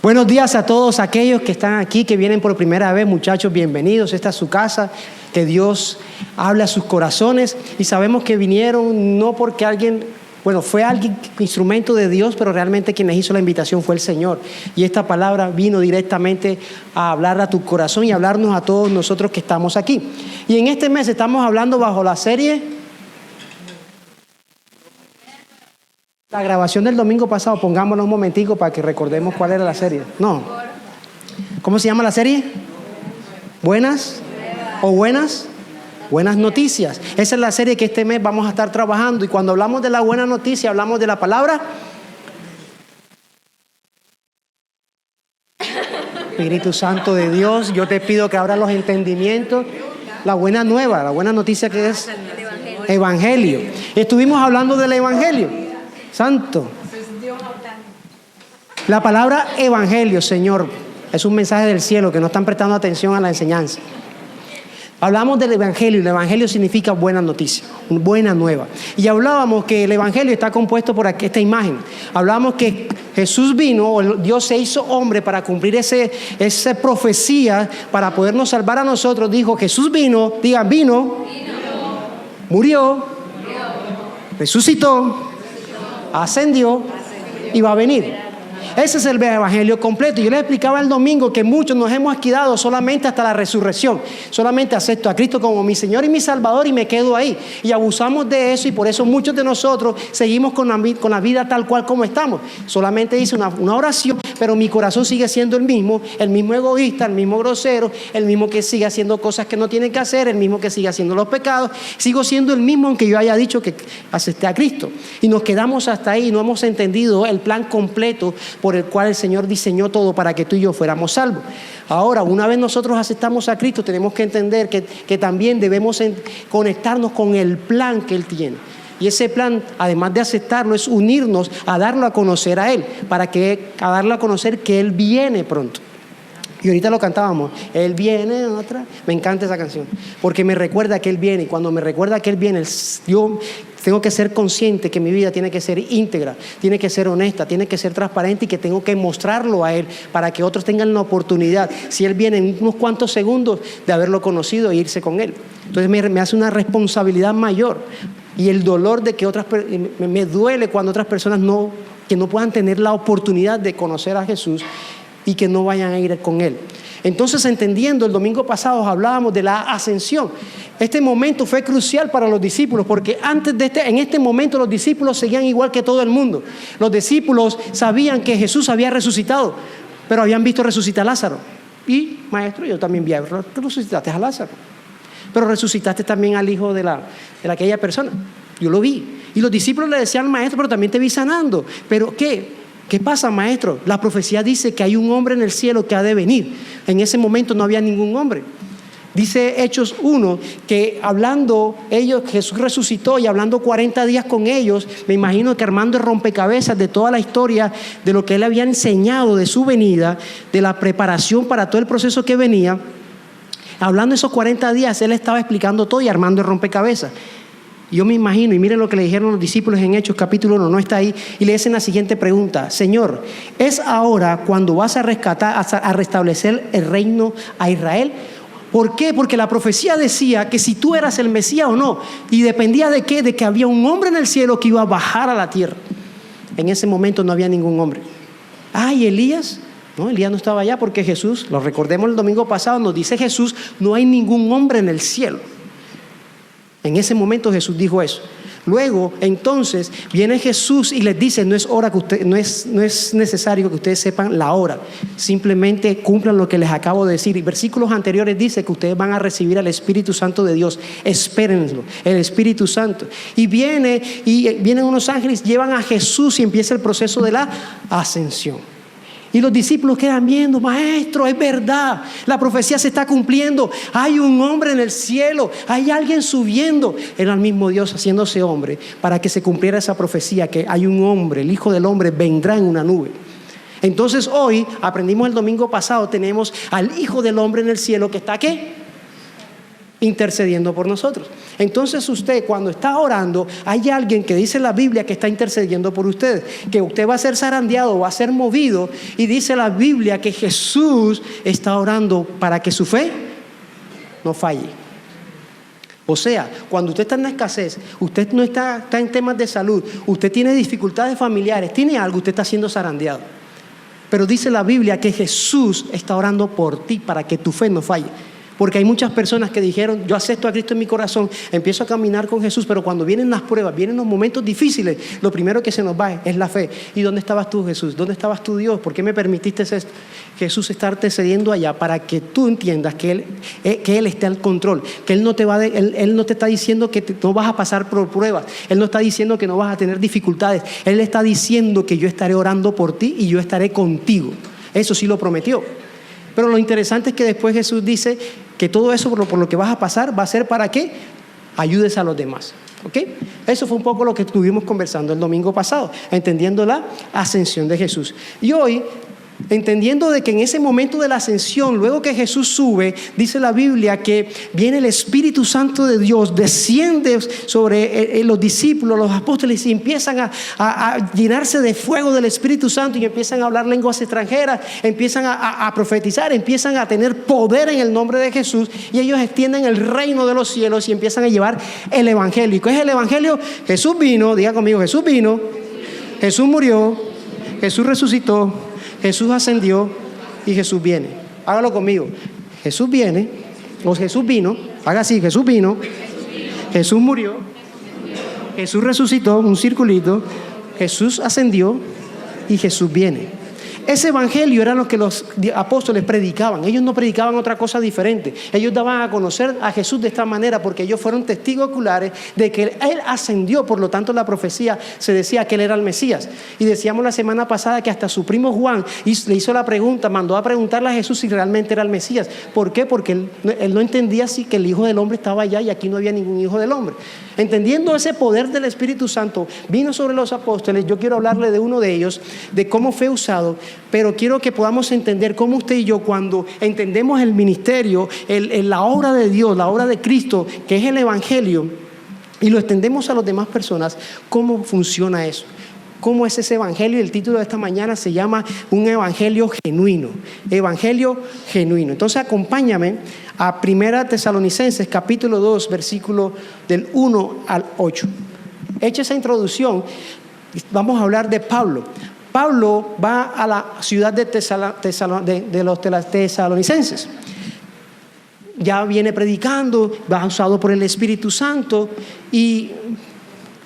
Buenos días a todos aquellos que están aquí, que vienen por primera vez, muchachos, bienvenidos. Esta es su casa, que Dios habla a sus corazones y sabemos que vinieron no porque fue alguien instrumento de Dios, pero realmente quien les hizo la invitación fue el Señor. Y esta palabra vino directamente a hablar a tu corazón y a hablarnos a todos nosotros que estamos aquí. Y en este mes estamos hablando bajo la serie... La grabación del domingo pasado, pongámosla un momentico para que recordemos cuál era la serie. No. ¿Cómo se llama la serie? ¿Buenas? ¿O buenas? Buenas noticias. Esa es la serie que este mes vamos a estar trabajando. Y cuando hablamos de la buena noticia, hablamos de la palabra. Espíritu Santo de Dios, yo te pido que abra los entendimientos. La buena nueva, la buena noticia que es Evangelio. Estuvimos hablando del Evangelio. Santo. La palabra evangelio, Señor, es un mensaje del cielo que no están prestando atención a la enseñanza. Hablamos del evangelio y el evangelio significa buena noticia, buena nueva. Y hablábamos que el evangelio está compuesto por esta imagen. Hablábamos que Jesús vino, o Dios se hizo hombre para cumplir esa profecía, para podernos salvar a nosotros. Dijo, Jesús vino, digan, vino. Murió. Resucitó. Ascendió y va a venir. Ese es el evangelio completo. Yo les explicaba el domingo que muchos nos hemos quedado solamente hasta la resurrección. Solamente acepto a Cristo como mi Señor y mi Salvador y me quedo ahí. Y abusamos de eso y por eso muchos de nosotros seguimos con la vida tal cual como estamos. Solamente hice una oración, pero mi corazón sigue siendo el mismo egoísta, el mismo grosero, el mismo que sigue haciendo cosas que no tiene que hacer, el mismo que sigue haciendo los pecados. Sigo siendo el mismo aunque yo haya dicho que acepté a Cristo. Y nos quedamos hasta ahí y no hemos entendido el plan completo por el cual el Señor diseñó todo para que tú y yo fuéramos salvos. Ahora, una vez nosotros aceptamos a Cristo, tenemos que entender que también debemos conectarnos con el plan que Él tiene. Y ese plan, además de aceptarlo, es unirnos a darlo a conocer a Él, a darlo a conocer que Él viene pronto. Y ahorita lo cantábamos, Él viene otra. Me encanta esa canción, porque me recuerda que Él viene. Y cuando me recuerda que Él viene, yo tengo que ser consciente que mi vida tiene que ser íntegra, tiene que ser honesta, tiene que ser transparente y que tengo que mostrarlo a Él para que otros tengan la oportunidad, si Él viene en unos cuantos segundos, de haberlo conocido e irse con Él. Entonces me hace una responsabilidad mayor. Y el dolor de que me duele cuando otras personas que no puedan tener la oportunidad de conocer a Jesús y que no vayan a ir con Él. Entonces, entendiendo, el domingo pasado hablábamos de la ascensión. Este momento fue crucial para los discípulos porque en este momento los discípulos seguían igual que todo el mundo. Los discípulos sabían que Jesús había resucitado, pero habían visto resucitar a Lázaro. Y, maestro, yo también vi, resucitaste a Lázaro, pero resucitaste también al hijo de aquella persona. Yo lo vi. Y los discípulos le decían al maestro, pero también te vi sanando. ¿Pero qué? ¿Qué pasa, maestro? La profecía dice que hay un hombre en el cielo que ha de venir. En ese momento no había ningún hombre. Dice Hechos 1 que Jesús resucitó y hablando 40 días con ellos, me imagino que armando el rompecabezas de toda la historia de lo que él había enseñado de su venida, de la preparación para todo el proceso que venía. Hablando esos 40 días, él estaba explicando todo y armando el rompecabezas. Yo me imagino, y miren lo que le dijeron los discípulos en Hechos capítulo 1, no está ahí, y le hacen la siguiente pregunta: Señor, ¿es ahora cuando vas a restablecer el reino a Israel? ¿Por qué? Porque la profecía decía que si tú eras el Mesías o no, y dependía de qué, de que había un hombre en el cielo que iba a bajar a la tierra. En ese momento no había ningún hombre. ¿Y Elías? No, Elías no estaba allá porque Jesús, lo recordemos el domingo pasado, nos dice Jesús, no hay ningún hombre en el cielo. En ese momento Jesús dijo eso. Luego, entonces, viene Jesús y les dice, no es necesario que ustedes sepan la hora. Simplemente cumplan lo que les acabo de decir. Y versículos anteriores dice que ustedes van a recibir al Espíritu Santo de Dios. Espérenlo, el Espíritu Santo. Y vienen unos ángeles, llevan a Jesús y empieza el proceso de la ascensión. Y los discípulos quedan viendo, maestro, es verdad, la profecía se está cumpliendo, hay un hombre en el cielo, hay alguien subiendo. Era el mismo Dios haciéndose hombre para que se cumpliera esa profecía, que hay un hombre, el Hijo del Hombre vendrá en una nube. Entonces hoy, aprendimos el domingo pasado, tenemos al Hijo del Hombre en el cielo que está ¿qué? intercediendo por nosotros. Entonces usted, cuando está orando, hay alguien que dice la Biblia que está intercediendo por ustedes, que usted va a ser zarandeado, va a ser movido, y dice la Biblia que Jesús está orando para que su fe no falle. O sea, cuando usted está en la escasez, usted no está en temas de salud, usted tiene dificultades familiares, tiene algo, usted está siendo zarandeado. Pero dice la Biblia que Jesús está orando por ti para que tu fe no falle. Porque hay muchas personas que dijeron, yo acepto a Cristo en mi corazón, empiezo a caminar con Jesús, pero cuando vienen las pruebas, vienen los momentos difíciles, lo primero que se nos va es la fe. ¿Y dónde estabas tú, Jesús? ¿Dónde estabas tú, Dios? ¿Por qué me permitiste esto? Jesús está intercediendo allá para que tú entiendas que Él está al control, que Él no te está diciendo que no vas a pasar por pruebas, Él no está diciendo que no vas a tener dificultades, Él está diciendo que yo estaré orando por ti y yo estaré contigo. Eso sí lo prometió. Pero lo interesante es que después Jesús dice que todo eso por lo que vas a pasar va a ser para que ayudes a los demás. ¿Ok? Eso fue un poco lo que estuvimos conversando el domingo pasado, entendiendo la ascensión de Jesús. Y hoy, entendiendo de que en ese momento de la ascensión, luego que Jesús sube, dice la Biblia que viene el Espíritu Santo de Dios, desciende sobre los discípulos, los apóstoles, y empiezan a llenarse de fuego del Espíritu Santo y empiezan a hablar lenguas extranjeras, empiezan a profetizar, empiezan a tener poder en el nombre de Jesús, y ellos extienden el reino de los cielos y empiezan a llevar el Evangelio. ¿Y qué es el Evangelio? Jesús vino, diga conmigo, Jesús vino, Jesús murió, Jesús resucitó, Jesús ascendió y Jesús viene. Hágalo conmigo. Jesús viene, o Jesús vino, haga así, Jesús vino, Jesús murió, Jesús resucitó, un circulito, Jesús ascendió y Jesús viene. Ese evangelio era lo que los apóstoles predicaban. Ellos no predicaban otra cosa diferente. Ellos daban a conocer a Jesús de esta manera porque ellos fueron testigos oculares de que Él ascendió. Por lo tanto, la profecía se decía que Él era el Mesías. Y decíamos la semana pasada que hasta su primo Juan le hizo la pregunta, mandó a preguntarle a Jesús si realmente era el Mesías. ¿Por qué? Porque él no entendía si que el Hijo del Hombre estaba allá y aquí no había ningún Hijo del Hombre. Entendiendo ese poder del Espíritu Santo, vino sobre los apóstoles. Yo quiero hablarle de uno de ellos, de cómo fue usado, pero quiero que podamos entender cómo usted y yo, cuando entendemos el ministerio, la obra de Dios, la obra de Cristo, que es el Evangelio, y lo extendemos a las demás personas, cómo funciona eso. ¿Cómo es ese evangelio? El título de esta mañana se llama Un evangelio genuino. Evangelio genuino. Entonces acompáñame a 1 Tesalonicenses capítulo 2, versículo del 1 al 8. Hecha esa introducción, vamos a hablar de Pablo. Pablo va a la ciudad de los tesalonicenses. Ya viene predicando, va usado por el Espíritu Santo y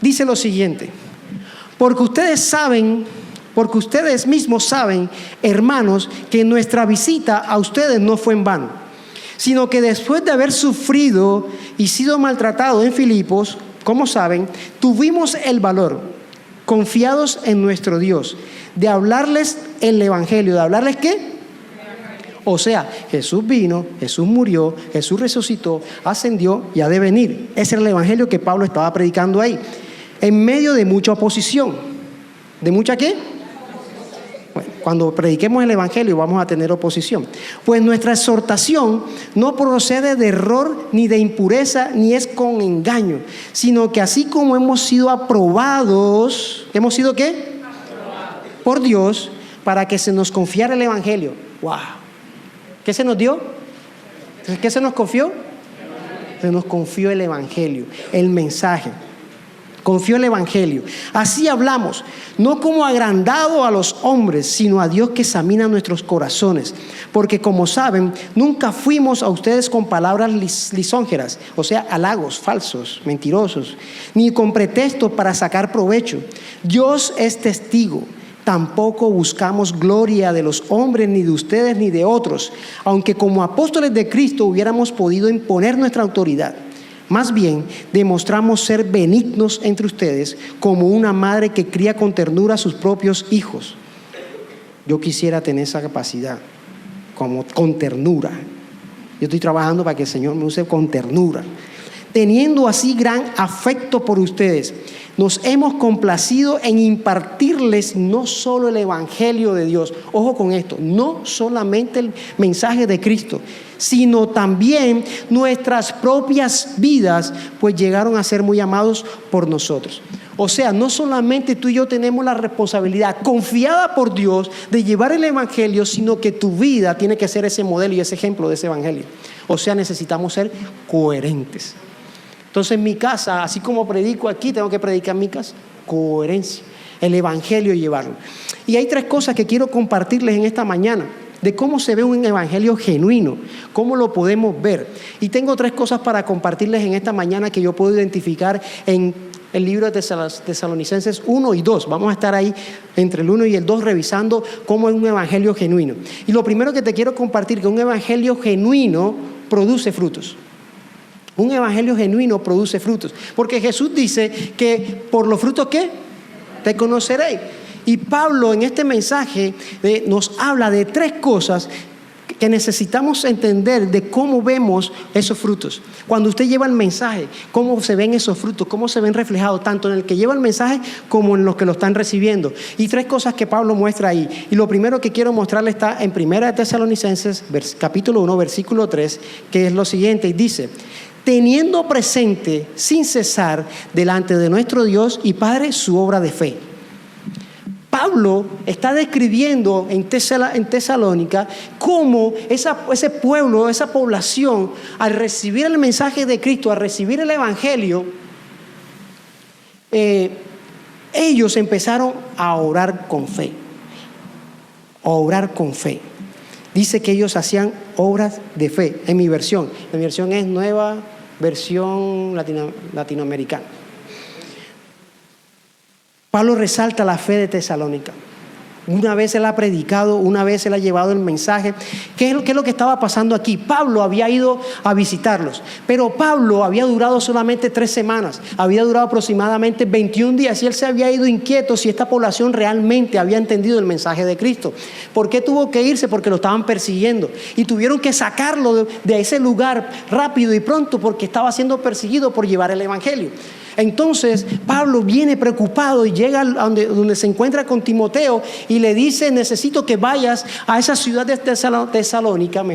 dice lo siguiente: porque ustedes mismos saben, hermanos, que nuestra visita a ustedes no fue en vano, sino que después de haber sufrido y sido maltratados en Filipos, como saben, tuvimos el valor, confiados en nuestro Dios, de hablarles el Evangelio. ¿De hablarles qué? O sea, Jesús vino, Jesús murió, Jesús resucitó, ascendió y ha de venir. Ese era el Evangelio que Pablo estaba predicando ahí, en medio de mucha oposición. ¿De mucha qué? Bueno, cuando prediquemos el Evangelio vamos a tener oposición. Pues nuestra exhortación no procede de error ni de impureza, ni es con engaño, sino que así como hemos sido aprobados, ¿hemos sido qué? Aprobados por Dios, para que se nos confiara el Evangelio. ¡Wow! ¿Qué se nos dio? ¿Qué se nos confió? Se nos confió el Evangelio, el mensaje. Confió el Evangelio. Así hablamos, no como agrandado a los hombres, sino a Dios que examina nuestros corazones. Porque como saben, nunca fuimos a ustedes con palabras lisonjeras, o sea, halagos falsos, mentirosos, ni con pretextos para sacar provecho. Dios es testigo. Tampoco buscamos gloria de los hombres, ni de ustedes, ni de otros, aunque como apóstoles de Cristo hubiéramos podido imponer nuestra autoridad. Más bien, demostramos ser benignos entre ustedes, como una madre que cría con ternura a sus propios hijos. Yo quisiera tener esa capacidad, con ternura. Yo estoy trabajando para que el Señor me use con ternura. teniendo así gran afecto por ustedes, nos hemos complacido en impartirles no solo el Evangelio de Dios, ojo con esto, no solamente el mensaje de Cristo, sino también nuestras propias vidas, pues llegaron a ser muy amados por nosotros. O sea, no solamente tú y yo tenemos la responsabilidad confiada por Dios de llevar el Evangelio, sino que tu vida tiene que ser ese modelo y ese ejemplo de ese Evangelio. O sea, necesitamos ser coherentes. Entonces en mi casa, así como predico aquí, tengo que predicar en mi casa. Coherencia, el Evangelio y llevarlo. Y hay 3 cosas que quiero compartirles en esta mañana, de cómo se ve un Evangelio genuino, cómo lo podemos ver. Y tengo 3 cosas para compartirles en esta mañana que yo puedo identificar en el libro de Tesalonicenses 1 y 2. Vamos a estar ahí entre el 1 y el 2 revisando cómo es un Evangelio genuino. Y lo primero que te quiero compartir, que un Evangelio genuino produce frutos. Un Evangelio genuino produce frutos. Porque Jesús dice que por los frutos, ¿qué? Te conoceréis. Y Pablo en este mensaje nos habla de 3 cosas que necesitamos entender de cómo vemos esos frutos. Cuando usted lleva el mensaje, cómo se ven esos frutos, cómo se ven reflejados tanto en el que lleva el mensaje como en los que lo están recibiendo. Y 3 cosas que Pablo muestra ahí. Y lo primero que quiero mostrarle está en 1 Tesalonicenses, capítulo 1, versículo 3, que es lo siguiente, y dice: teniendo presente sin cesar delante de nuestro Dios y Padre su obra de fe. Pablo está describiendo en Tesalónica cómo ese pueblo, esa población, al recibir el mensaje de Cristo, al recibir el Evangelio, ellos empezaron a orar con fe. A orar con fe. Dice que ellos hacían obras de fe. En mi versión es Nueva Versión Latinoamericana. Pablo resalta la fe de Tesalónica. Una vez él ha predicado, una vez él ha llevado el mensaje. ¿Qué es lo que estaba pasando aquí? Pablo había ido a visitarlos, pero Pablo había durado solamente 3 semanas, había durado aproximadamente 21 días y él se había ido inquieto si esta población realmente había entendido el mensaje de Cristo. ¿Por qué tuvo que irse? Porque lo estaban persiguiendo y tuvieron que sacarlo de ese lugar rápido y pronto porque estaba siendo perseguido por llevar el Evangelio. Entonces Pablo viene preocupado y llega donde se encuentra con Timoteo y le dice: necesito que vayas a esa ciudad de Tesalónica,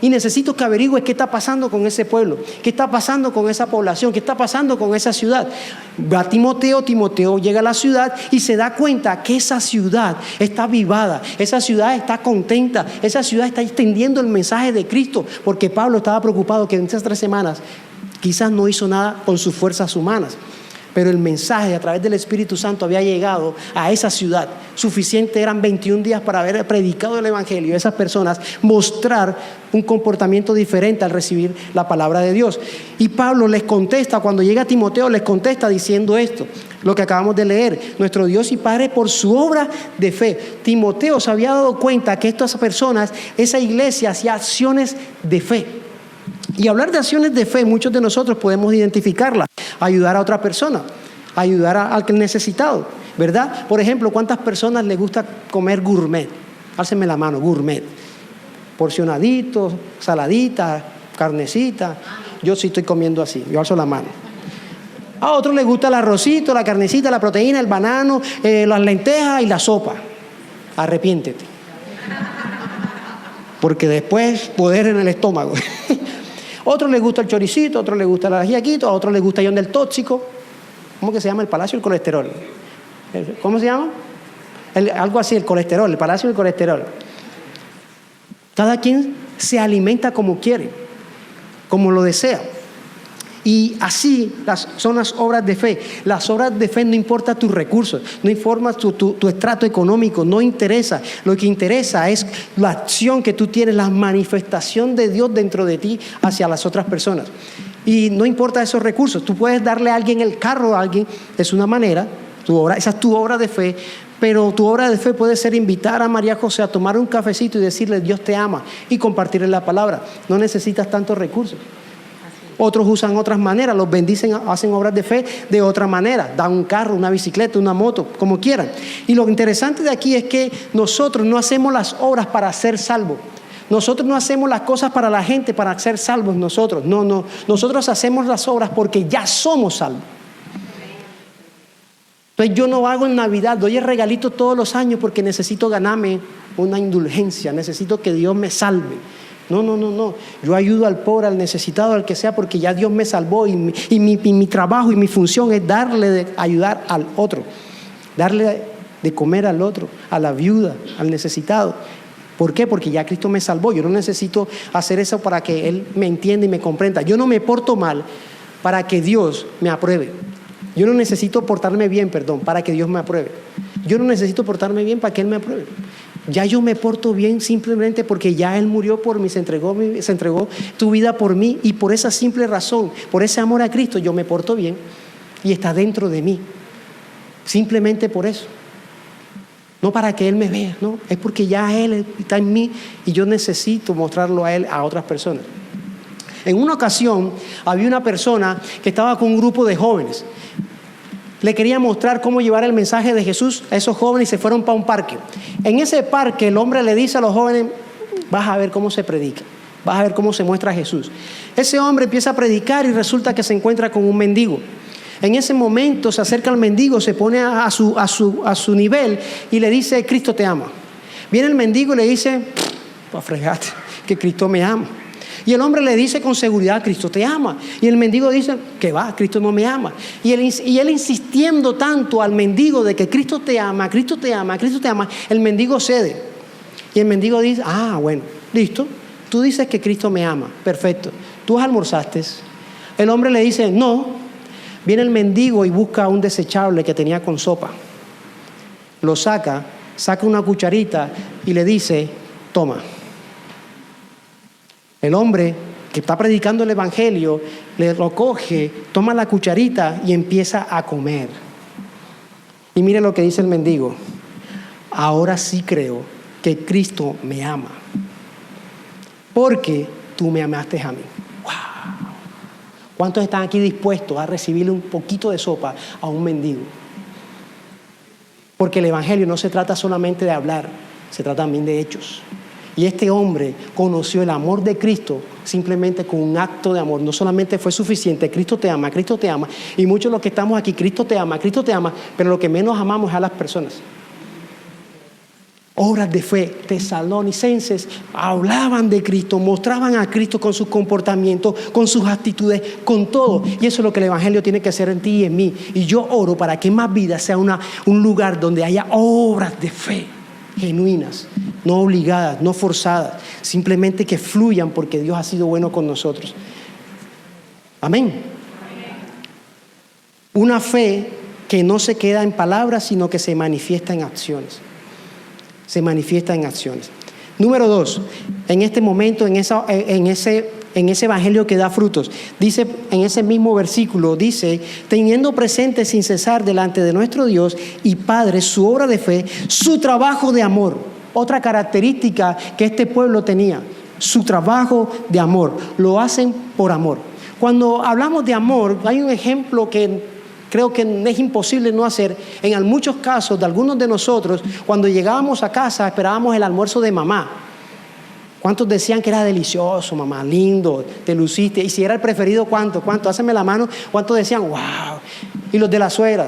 y necesito que averigües qué está pasando con ese pueblo, qué está pasando con esa población, qué está pasando con esa ciudad. Va Timoteo llega a la ciudad y se da cuenta que esa ciudad está avivada, esa ciudad está contenta, esa ciudad está extendiendo el mensaje de Cristo, porque Pablo estaba preocupado que en esas 3 semanas quizás no hizo nada con sus fuerzas humanas, pero el mensaje a través del Espíritu Santo había llegado a esa ciudad. Suficiente eran 21 días para haber predicado el Evangelio y esas personas mostrar un comportamiento diferente al recibir la palabra de Dios. Y Pablo les contesta, cuando llega a Timoteo, les contesta diciendo esto, lo que acabamos de leer: nuestro Dios y Padre por su obra de fe. Timoteo se había dado cuenta que estas personas, esa iglesia, hacía acciones de fe. Y hablar de acciones de fe, muchos de nosotros podemos identificarlas. Ayudar a otra persona, ayudar al necesitado, ¿verdad? Por ejemplo, ¿cuántas personas les gusta comer gourmet? Álcenme la mano, gourmet. Porcionaditos, saladitas, carnecita. Yo sí estoy comiendo así, yo alzo la mano. A otros les gusta el arrocito, la carnecita, la proteína, el banano, las lentejas y la sopa. Arrepiéntete. Porque después poder en el estómago. A otros les gusta el choricito, a otros les gusta el ajiaquito, a otros les gusta el del tóxico. ¿Cómo que se llama? El Palacio del Colesterol. ¿Cómo se llama? Algo así, el colesterol, el Palacio del Colesterol. Cada quien se alimenta como quiere, como lo desea. Y así son las obras de fe. Las obras de fe no importa tus recursos, no importa tu estrato económico, no interesa. Lo que interesa es la acción que tú tienes, la manifestación de Dios dentro de ti hacia las otras personas. Y no importa esos recursos. Tú puedes darle a alguien el carro a alguien, es una manera, esa es tu obra de fe. Pero tu obra de fe puede ser invitar a María José a tomar un cafecito y decirle: Dios te ama, y compartirle la palabra. No necesitas tantos recursos. Otros usan otras maneras, los bendicen, hacen obras de fe de otra manera. Dan un carro, una bicicleta, una moto, como quieran. Y lo interesante de aquí es que nosotros no hacemos las obras para ser salvos. Nosotros no hacemos las cosas para la gente, para ser salvos nosotros. No. Nosotros hacemos las obras porque ya somos salvos. Entonces yo no hago en Navidad, doy el regalito todos los años porque necesito ganarme una indulgencia, necesito que Dios me salve. No. Yo ayudo al pobre, al necesitado, al que sea, porque ya Dios me salvó y mi trabajo y mi función es ayudar al otro, darle de comer al otro, a la viuda, al necesitado. ¿Por qué? Porque ya Cristo me salvó. Yo no necesito hacer eso para que Él me entienda y me comprenda. Yo no me porto mal para que Dios me apruebe. Yo no necesito portarme bien, para que Dios me apruebe. Yo no necesito portarme bien para que Él me apruebe. Ya yo me porto bien simplemente porque ya Él murió por mí, se entregó tu vida por mí, y por esa simple razón, por ese amor a Cristo, yo me porto bien y está dentro de mí. Simplemente por eso. No para que Él me vea, no. Es porque ya Él está en mí y yo necesito mostrarlo a Él a otras personas. En una ocasión había una persona que estaba con un grupo de jóvenes. Le quería mostrar cómo llevar el mensaje de Jesús a esos jóvenes y se fueron para un parque. En ese parque el hombre le dice a los jóvenes: vas a ver cómo se predica, vas a ver cómo se muestra a Jesús. Ese hombre empieza a predicar y resulta que se encuentra con un mendigo. En ese momento se acerca al mendigo, se pone a su nivel y le dice: Cristo te ama. Viene el mendigo y le dice: pues fregate, que Cristo me ama. Y el hombre le dice con seguridad: Cristo te ama. Y el mendigo dice: que va, Cristo no me ama. Y él insistiendo tanto al mendigo de que Cristo te ama, Cristo te ama, Cristo te ama, el mendigo cede. Y el mendigo dice: bueno, listo, tú dices que Cristo me ama, perfecto. ¿Tú almorzaste? El hombre le dice: no. Viene el mendigo y busca un desechable que tenía con sopa. Lo saca una cucharita y le dice: toma. El hombre que está predicando el evangelio lo coge, toma la cucharita y empieza a comer. Y mire lo que dice el mendigo: ahora sí creo que Cristo me ama, porque tú me amaste a mí. ¡Wow! ¿Cuántos están aquí dispuestos a recibirle un poquito de sopa a un mendigo? Porque el evangelio no se trata solamente de hablar, se trata también de hechos. Y este hombre conoció el amor de Cristo simplemente con un acto de amor. No solamente fue suficiente: Cristo te ama, Cristo te ama. Y muchos de los que estamos aquí, Cristo te ama, pero lo que menos amamos es a las personas. Obras de fe. Tesalonicenses hablaban de Cristo, mostraban a Cristo con sus comportamientos, con sus actitudes, con todo. Y eso es lo que el evangelio tiene que hacer en ti y en mí. Y yo oro para que Más Vida sea un lugar donde haya obras de fe genuinas, no obligadas, no forzadas, simplemente que fluyan porque Dios ha sido bueno con nosotros. Amén. Una fe que no se queda en palabras, sino que se manifiesta en acciones. Se manifiesta en acciones. Número 2, en este momento, en ese evangelio que da frutos, dice en ese mismo versículo, dice: teniendo presente sin cesar delante de nuestro Dios y Padre su obra de fe, su trabajo de amor. Otra característica que este pueblo tenía: su trabajo de amor. Lo hacen por amor. Cuando hablamos de amor, hay un ejemplo que creo que es imposible no hacer. En muchos casos de algunos de nosotros, cuando llegábamos a casa, esperábamos el almuerzo de mamá. ¿Cuántos decían que era delicioso, mamá? Lindo, te luciste. Y si era el preferido, ¿cuánto? Hácenme la mano. ¿Cuántos decían, wow? Y los de la suegra.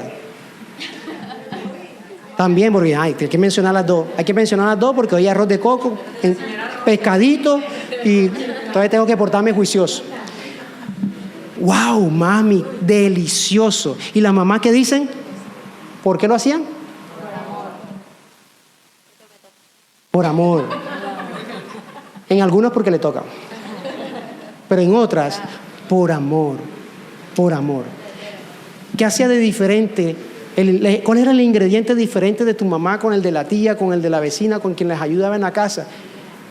También, porque hay que mencionar las dos. Hay que mencionar las dos porque hoy hay arroz de coco, pescadito, y todavía tengo que portarme juicioso. ¡Wow, mami! ¡Delicioso! ¿Y las mamás qué dicen? ¿Por qué lo hacían? Por amor. En algunas porque le toca. Pero en otras, por amor. Por amor. ¿Qué hacía de diferente? ¿Cuál era el ingrediente diferente de tu mamá con el de la tía, con el de la vecina, con quien les ayudaba en la casa?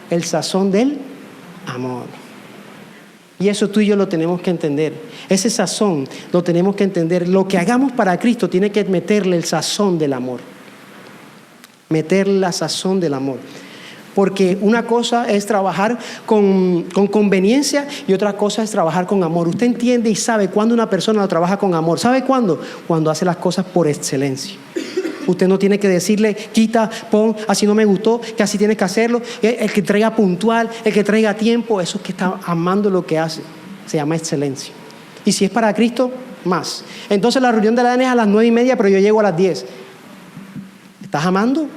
El sazón del amor. Y eso tú y yo lo tenemos que entender. Ese sazón lo tenemos que entender. Lo que hagamos para Cristo tiene que meterle el sazón del amor. Meterle la sazón del amor. Porque una cosa es trabajar con conveniencia y otra cosa es trabajar con amor. Usted entiende y sabe cuándo una persona lo trabaja con amor. ¿Sabe cuándo? Cuando hace las cosas por excelencia. Usted no tiene que decirle, quita, pon, así no me gustó, que así tienes que hacerlo. El que traiga puntual, el que traiga tiempo, eso es que está amando lo que hace. Se llama excelencia. Y si es para Cristo, más. Entonces la reunión de la ADN es a las 9:30, pero yo llego a las 10. ¿Estás amando?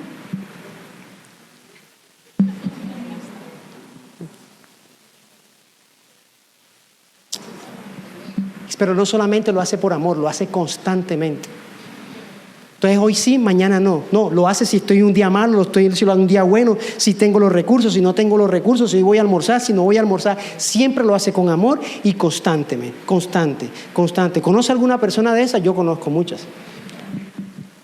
Pero no solamente lo hace por amor, lo hace constantemente. Entonces hoy sí, mañana no. No, lo hace si estoy un día malo, si lo hago un día bueno, si tengo los recursos, si no tengo los recursos, si voy a almorzar, si no voy a almorzar. Siempre lo hace con amor y constantemente, constante. ¿Conoce alguna persona de esas? Yo conozco muchas.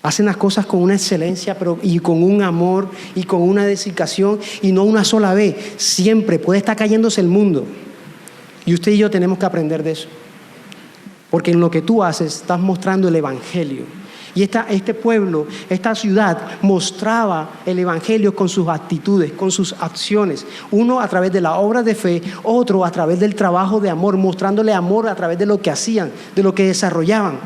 Hacen las cosas con una excelencia y con un amor y con una dedicación, y no una sola vez. Siempre puede estar cayéndose el mundo. Y usted y yo tenemos que aprender de eso. Porque en lo que tú haces estás mostrando el Evangelio. Y este pueblo, esta ciudad mostraba el Evangelio con sus actitudes, con sus acciones. Uno a través de la obra de fe, otro a través del trabajo de amor, mostrándole amor a través de lo que hacían, de lo que desarrollaban.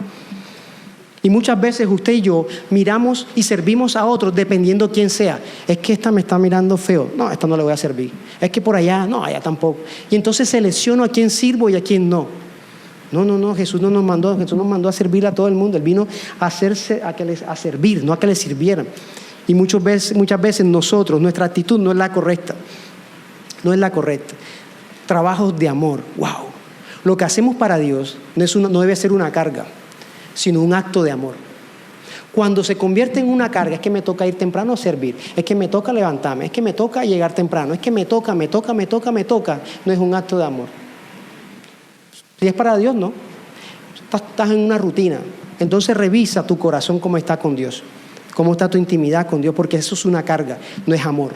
Y muchas veces usted y yo miramos y servimos a otros dependiendo quién sea. Es que esta me está mirando feo. No, esta no le voy a servir. Es que por allá, no, allá tampoco. Y entonces selecciono a quién sirvo y a quién no. No, Jesús no nos mandó, Jesús nos mandó a servir a todo el mundo. Él vino a servir, no a que le sirvieran. Y muchas veces nosotros, nuestra actitud no es la correcta. No es la correcta. Trabajos de amor, wow. Lo que hacemos para Dios no debe ser una carga, sino un acto de amor. Cuando se convierte en una carga, es que me toca ir temprano a servir, es que me toca levantarme, es que me toca llegar temprano, es que me toca, no es un acto de amor. Si es para Dios, no. Estás en una rutina. Entonces revisa tu corazón cómo está con Dios, cómo está tu intimidad con Dios, porque eso es una carga, no es amor.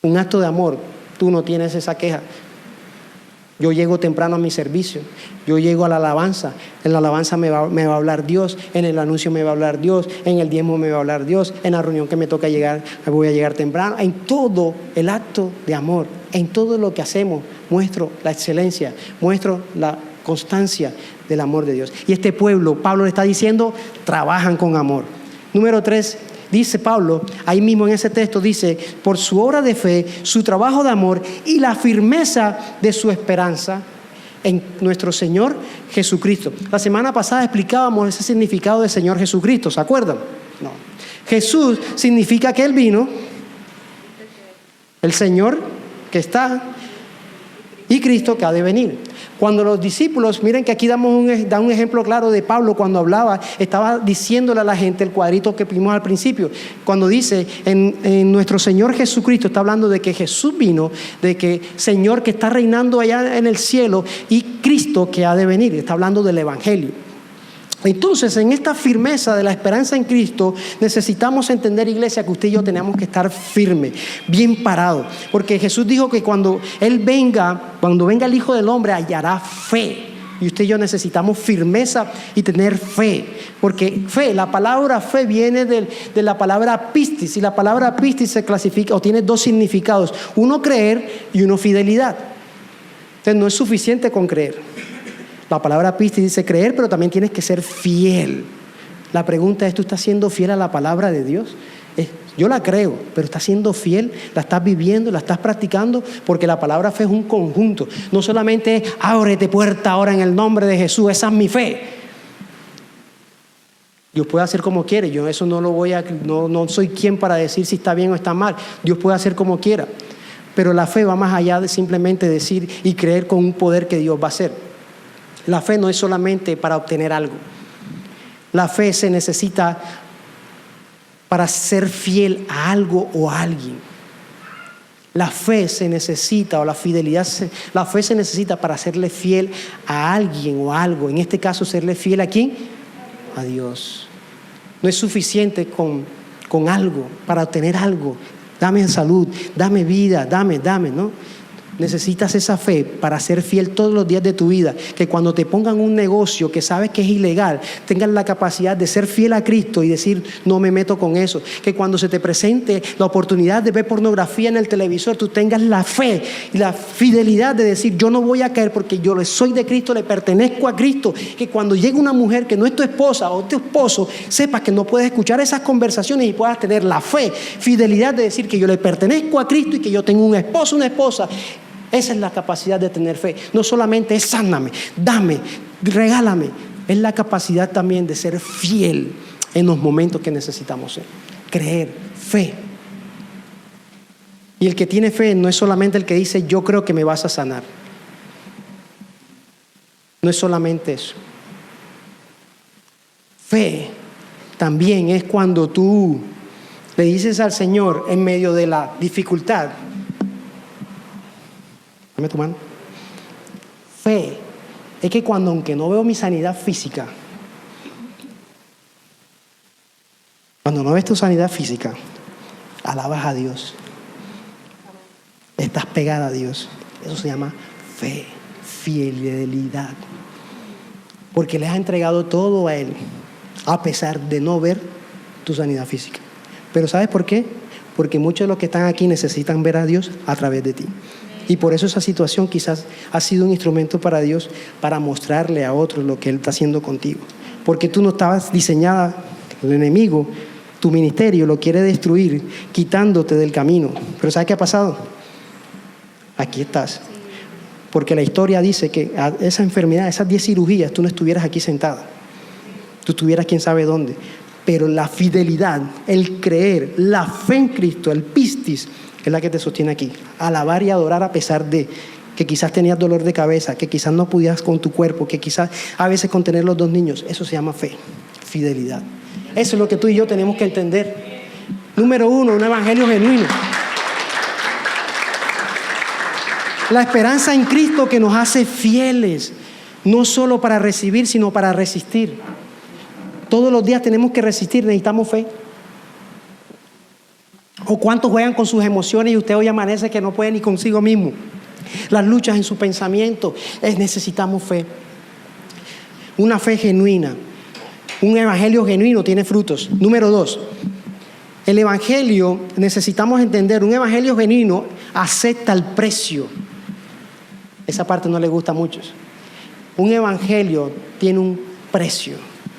Un acto de amor, tú no tienes esa queja. Yo llego temprano a mi servicio, yo llego a la alabanza, en la alabanza me va a hablar Dios, en el anuncio me va a hablar Dios, en el diezmo me va a hablar Dios, en la reunión que me toca llegar, voy a llegar temprano. En todo el acto de amor, en todo lo que hacemos, muestro la excelencia, muestro la constancia del amor de Dios. Y este pueblo, Pablo le está diciendo, trabajan con amor. Número 3. Dice Pablo, ahí mismo en ese texto dice, por su obra de fe, su trabajo de amor y la firmeza de su esperanza en nuestro Señor Jesucristo. La semana pasada explicábamos ese significado de Señor Jesucristo, ¿se acuerdan? No. Jesús significa que Él vino, el Señor que está y Cristo que ha de venir. Cuando los discípulos, miren que aquí da un ejemplo claro de Pablo cuando hablaba, estaba diciéndole a la gente el cuadrito que vimos al principio. Cuando dice en nuestro Señor Jesucristo, está hablando de que Jesús vino, de que Señor que está reinando allá en el cielo y Cristo que ha de venir. Está hablando del Evangelio. Entonces, en esta firmeza de la esperanza en Cristo, necesitamos entender, iglesia, que usted y yo tenemos que estar firmes, bien parados. Porque Jesús dijo que cuando venga el Hijo del Hombre, hallará fe. Y usted y yo necesitamos firmeza y tener fe. Porque fe, la palabra fe viene de la palabra pistis. Y la palabra pistis se clasifica o tiene dos significados. Uno, creer, y uno, fidelidad. Entonces, no es suficiente con creer. La palabra pistis dice creer, pero también tienes que ser fiel. La pregunta es, ¿tú estás siendo fiel a la palabra de Dios? Yo la creo, pero ¿estás siendo fiel? ¿La estás viviendo? ¿La estás practicando? Porque la palabra fe es un conjunto. No solamente es, ábrete puerta ahora en el nombre de Jesús, esa es mi fe. Dios puede hacer como quiere. Yo eso no soy quien para decir si está bien o está mal. Dios puede hacer como quiera. Pero la fe va más allá de simplemente decir y creer con un poder que Dios va a hacer. La fe no es solamente para obtener algo. La fe se necesita para ser fiel a algo o a alguien. La fe se necesita, o la fidelidad, la fe se necesita para serle fiel a alguien o a algo. En este caso, serle fiel ¿a quién? A Dios. No es suficiente con algo, para obtener algo. Dame salud, dame vida, dame, ¿no? necesitas esa fe para ser fiel todos los días de tu vida. Que cuando te pongan un negocio que sabes que es ilegal, tengas la capacidad de ser fiel a Cristo y decir, no me meto con eso. Que cuando se te presente la oportunidad de ver pornografía en el televisor, tú tengas la fe y la fidelidad de decir, yo no voy a caer porque yo soy de Cristo, le pertenezco a Cristo. Que cuando llegue una mujer que no es tu esposa o tu esposo, sepas que no puedes escuchar esas conversaciones y puedas tener la fe, fidelidad de decir que yo le pertenezco a Cristo y que yo tengo un esposo, una esposa. Esa es la capacidad de tener fe. No solamente es sáname, dame, regálame. Es la capacidad también de ser fiel en los momentos que necesitamos ser. Creer, fe. Y el que tiene fe no es solamente el que dice, yo creo que me vas a sanar. No es solamente eso. Fe también es cuando tú le dices al Señor en medio de la dificultad, dame tu mano. Fe es que cuando, aunque no veo mi sanidad física, cuando no ves tu sanidad física, alabas a Dios. Estás pegada a Dios. Eso se llama fe, fidelidad. Porque le has entregado todo a Él, a pesar de no ver tu sanidad física. Pero ¿sabes por qué? Porque muchos de los que están aquí necesitan ver a Dios a través de ti. Y por eso esa situación quizás ha sido un instrumento para Dios, para mostrarle a otros lo que Él está haciendo contigo. Porque tú no estabas diseñada, el enemigo, tu ministerio lo quiere destruir, quitándote del camino. Pero ¿sabes qué ha pasado? Aquí estás. Porque la historia dice que a esa enfermedad, esas 10 cirugías, tú no estuvieras aquí sentada. Tú estuvieras quién sabe dónde. Pero la fidelidad, el creer, la fe en Cristo, el pistis, es la que te sostiene aquí. Alabar y adorar a pesar de que quizás tenías dolor de cabeza, que quizás no pudieras con tu cuerpo, que quizás a veces con tener los 2 niños. Eso se llama fe, fidelidad. Eso es lo que tú y yo tenemos que entender. Número 1, un evangelio genuino. La esperanza en Cristo que nos hace fieles, no solo para recibir, sino para resistir. Todos los días tenemos que resistir, necesitamos fe. ¿O cuántos juegan con sus emociones y usted hoy amanece que no puede ni consigo mismo? Las luchas en su pensamiento, necesitamos fe. Una fe genuina, un evangelio genuino tiene frutos. Número 2, el evangelio, necesitamos entender, un evangelio genuino acepta el precio. Esa parte no le gusta a muchos. Un evangelio tiene un precio.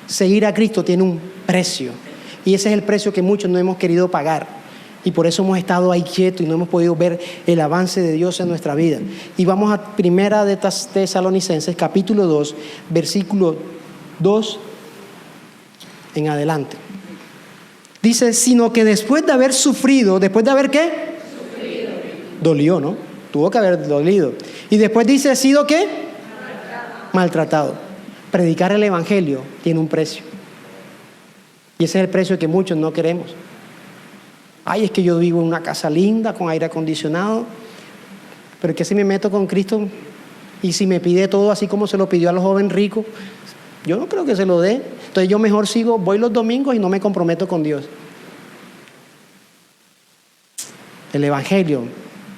Seguir a Cristo tiene un precio. Y ese es el precio que muchos no hemos querido pagar. Y por eso hemos estado ahí quietos y no hemos podido ver el avance de Dios en nuestra vida. Y vamos a Primera de Tesalonicenses, capítulo 2, versículo 2 en adelante. Dice, sino que después de haber sufrido, ¿después de haber qué? Sufrido. Dolió, ¿no? Tuvo que haber dolido. Y después dice, ¿sido qué? Maltratado. Predicar el evangelio tiene un precio. Y ese es el precio que muchos no queremos. Ay, es que yo vivo en una casa linda, con aire acondicionado, pero que si me meto con Cristo y si me pide todo así como se lo pidió al joven rico, yo no creo que se lo dé. Entonces yo mejor sigo, voy los domingos y no me comprometo con Dios. El evangelio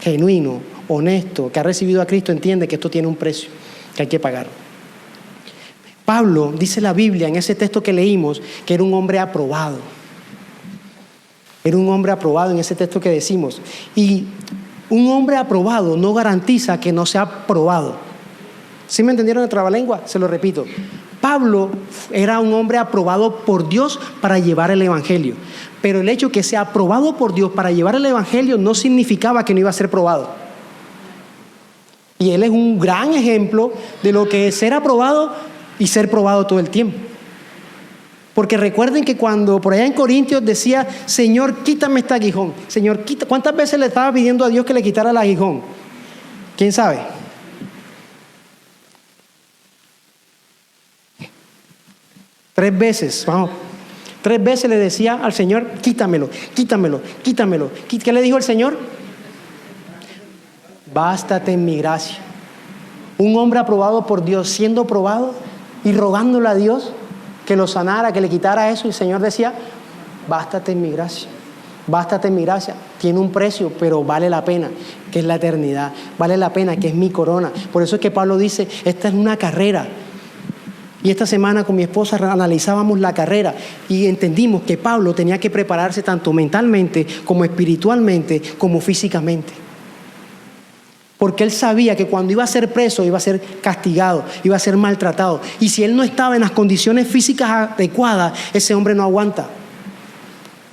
genuino, honesto, que ha recibido a Cristo, entiende que esto tiene un precio, que hay que pagar. Pablo, dice la Biblia en ese texto que leímos, que era un hombre aprobado. Era un hombre aprobado en ese texto que decimos. Y un hombre aprobado no garantiza que no sea aprobado. ¿Sí me entendieron el trabalengua? Se lo repito. Pablo era un hombre aprobado por Dios para llevar el evangelio. Pero el hecho que sea aprobado por Dios para llevar el evangelio no significaba que no iba a ser probado. Y él es un gran ejemplo de lo que es ser aprobado y ser probado todo el tiempo. Porque recuerden que cuando por allá en Corintios decía, Señor, quítame este aguijón. Señor, quita. ¿Cuántas veces le estaba pidiendo a Dios que le quitara el aguijón? ¿Quién sabe? Tres veces, vamos. 3 veces le decía al Señor, quítamelo, quítamelo, quítamelo. ¿Qué le dijo el Señor? Bástate en mi gracia. Un hombre aprobado por Dios, siendo probado y rogándole a Dios que lo sanara, que le quitara eso. Y el Señor decía, bástate en mi gracia. Bástate mi gracia. Tiene un precio, pero vale la pena, que es la eternidad. Vale la pena, que es mi corona. Por eso es que Pablo dice, esta es una carrera. Y esta semana con mi esposa analizábamos la carrera y entendimos que Pablo tenía que prepararse tanto mentalmente como espiritualmente como físicamente. Porque él sabía que cuando iba a ser preso iba a ser castigado, iba a ser maltratado. Y si él no estaba en las condiciones físicas adecuadas, ese hombre no aguanta.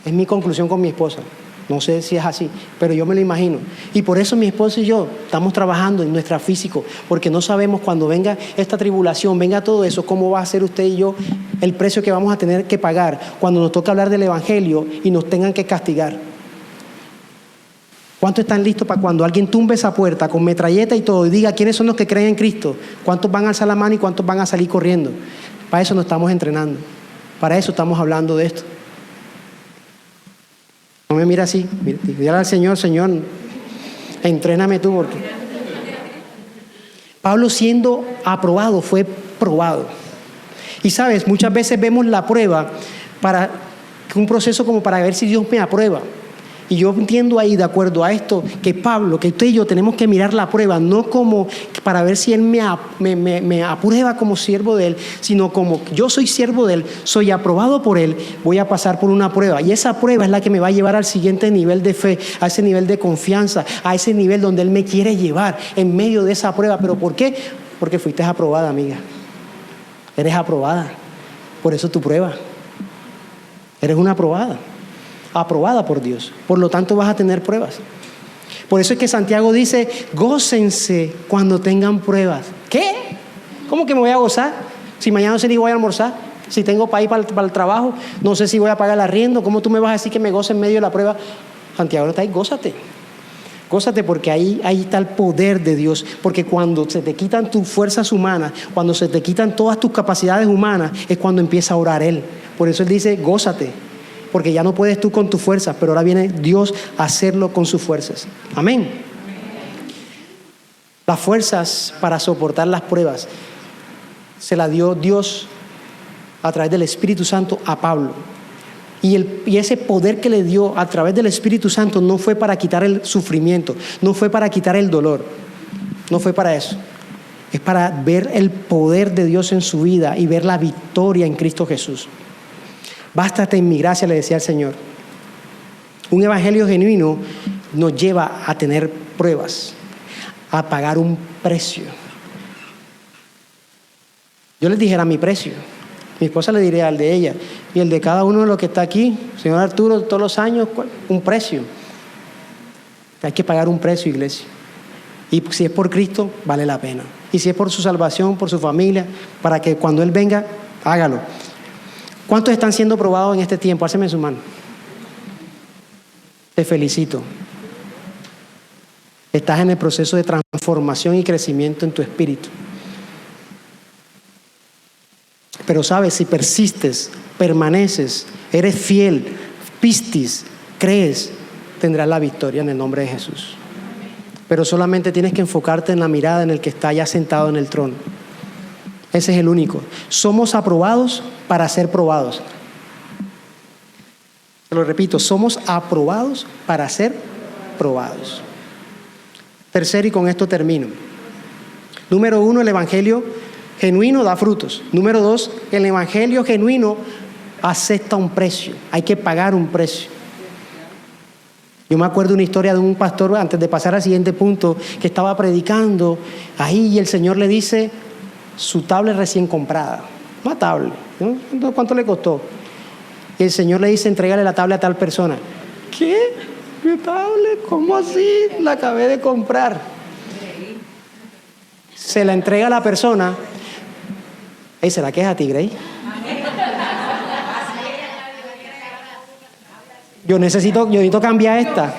Es mi conclusión con mi esposa. No sé si es así, pero yo me lo imagino. Y por eso mi esposa y yo estamos trabajando en nuestro físico, porque no sabemos cuando venga esta tribulación, venga todo eso, cómo va a ser usted y yo el precio que vamos a tener que pagar cuando nos toque hablar del Evangelio y nos tengan que castigar. ¿Cuántos están listos para cuando alguien tumbe esa puerta con metralleta y todo y diga quiénes son los que creen en Cristo? ¿Cuántos van a alzar la mano y cuántos van a salir corriendo? Para eso nos estamos entrenando. Para eso estamos hablando de esto. No me mira así, dígale al Señor, Señor, entréname tú, porque Pablo siendo aprobado fue probado. Y sabes, muchas veces vemos la prueba para un proceso como para ver si Dios me aprueba. Y yo entiendo ahí, de acuerdo a esto, que Pablo, que usted y yo tenemos que mirar la prueba, no como para ver si Él me aprueba como siervo de Él, sino como yo soy siervo de Él, soy aprobado por Él, voy a pasar por una prueba. Y esa prueba es la que me va a llevar al siguiente nivel de fe, a ese nivel de confianza, a ese nivel donde Él me quiere llevar en medio de esa prueba. ¿Pero por qué? Porque fuiste aprobada, amiga. Eres aprobada. Por eso tu prueba. Eres una aprobada por Dios. Por lo tanto vas a tener pruebas. Por eso es que Santiago dice, gócense cuando tengan pruebas. ¿Qué? ¿Cómo que me voy a gozar? Si mañana no sé ni voy a almorzar, si tengo para ir para el trabajo, no sé si voy a pagar el arriendo, ¿cómo tú me vas a decir que me goce en medio de la prueba? Santiago no está ahí, gózate. Gózate porque ahí está el poder de Dios. Porque cuando se te quitan tus fuerzas humanas, cuando se te quitan todas tus capacidades humanas, es cuando empieza a orar Él. Por eso Él dice, gózate. Porque ya no puedes tú con tus fuerzas, pero ahora viene Dios a hacerlo con sus fuerzas. Amén. Las fuerzas para soportar las pruebas se las dio Dios a través del Espíritu Santo a Pablo. Y ese poder que le dio a través del Espíritu Santo no fue para quitar el sufrimiento, no fue para quitar el dolor, no fue para eso. Es para ver el poder de Dios en su vida y ver la victoria en Cristo Jesús. Bástate en mi gracia, le decía el Señor. Un evangelio genuino nos lleva a tener pruebas, a pagar un precio. Yo les dijera mi precio, mi esposa le diría al de ella, y el de cada uno de los que está aquí, señor Arturo, todos los años, un precio. Hay que pagar un precio, iglesia. Y si es por Cristo, vale la pena. Y si es por su salvación, por su familia, para que cuando Él venga, hágalo. ¿Cuántos están siendo probados en este tiempo? Háceme su mano. Te felicito. Estás en el proceso de transformación y crecimiento en tu espíritu. Pero sabes, si persistes, permaneces, eres fiel, pistis, crees, tendrás la victoria en el nombre de Jesús. Pero solamente tienes que enfocarte en la mirada en el que está ya sentado en el trono. Ese es el único. Somos aprobados para ser probados. Te lo repito, somos aprobados para ser probados. Tercero, y con esto termino. Número 1, el evangelio genuino da frutos. Número 2, el evangelio genuino acepta un precio. Hay que pagar un precio. Yo me acuerdo una historia de un pastor, antes de pasar al siguiente punto, que estaba predicando ahí y el Señor le dice, su tablet recién comprada, una tablet, ¿no? ¿Cuánto le costó? Y el Señor le dice, entrégale la tablet a tal persona. ¿Qué? ¿Mi tablet? ¿Cómo así? La acabé de comprar. Se la entrega a la persona. Ey, ¿será que es a ti, Grey? Yo necesito cambiar esta.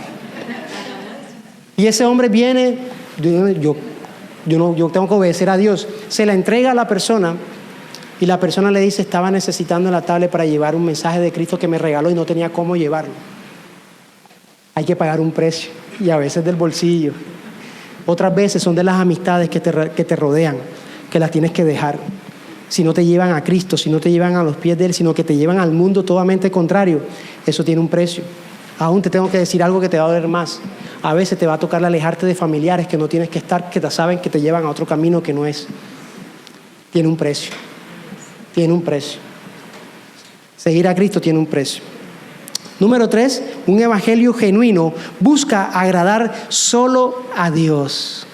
Y ese hombre viene, yo tengo que obedecer a Dios. Se la entrega a la persona y la persona le dice, estaba necesitando la tablet para llevar un mensaje de Cristo que me regaló y no tenía cómo llevarlo. Hay que pagar un precio y a veces del bolsillo. Otras veces son de las amistades que te rodean, que las tienes que dejar. Si no te llevan a Cristo, si no te llevan a los pies de Él, sino que te llevan al mundo totalmente contrario, eso tiene un precio. Aún te tengo que decir algo que te va a doler más. A veces te va a tocar alejarte de familiares que no tienes que estar, que te saben que te llevan a otro camino que no es. Tiene un precio. Tiene un precio. Seguir a Cristo tiene un precio. Número 3, un evangelio genuino busca agradar solo a Dios.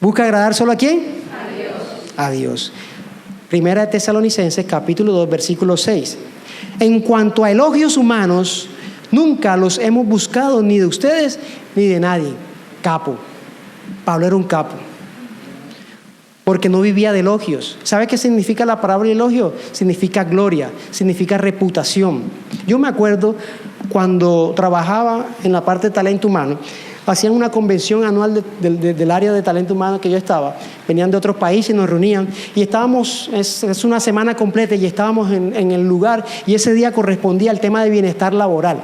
¿Busca agradar solo a quién? A Dios. A Dios. Primera de Tesalonicenses, capítulo 2, versículo 6. En cuanto a elogios humanos, nunca los hemos buscado ni de ustedes ni de nadie. Capo. Pablo era un capo. Porque no vivía de elogios. ¿Sabe qué significa la palabra elogio? Significa gloria, significa reputación. Yo me acuerdo cuando trabajaba en la parte de talento humano, hacían una convención anual del área de talento humano que yo estaba. Venían de otros países y nos reunían. Y estábamos, es una semana completa y estábamos en el lugar. Y ese día correspondía al tema de bienestar laboral.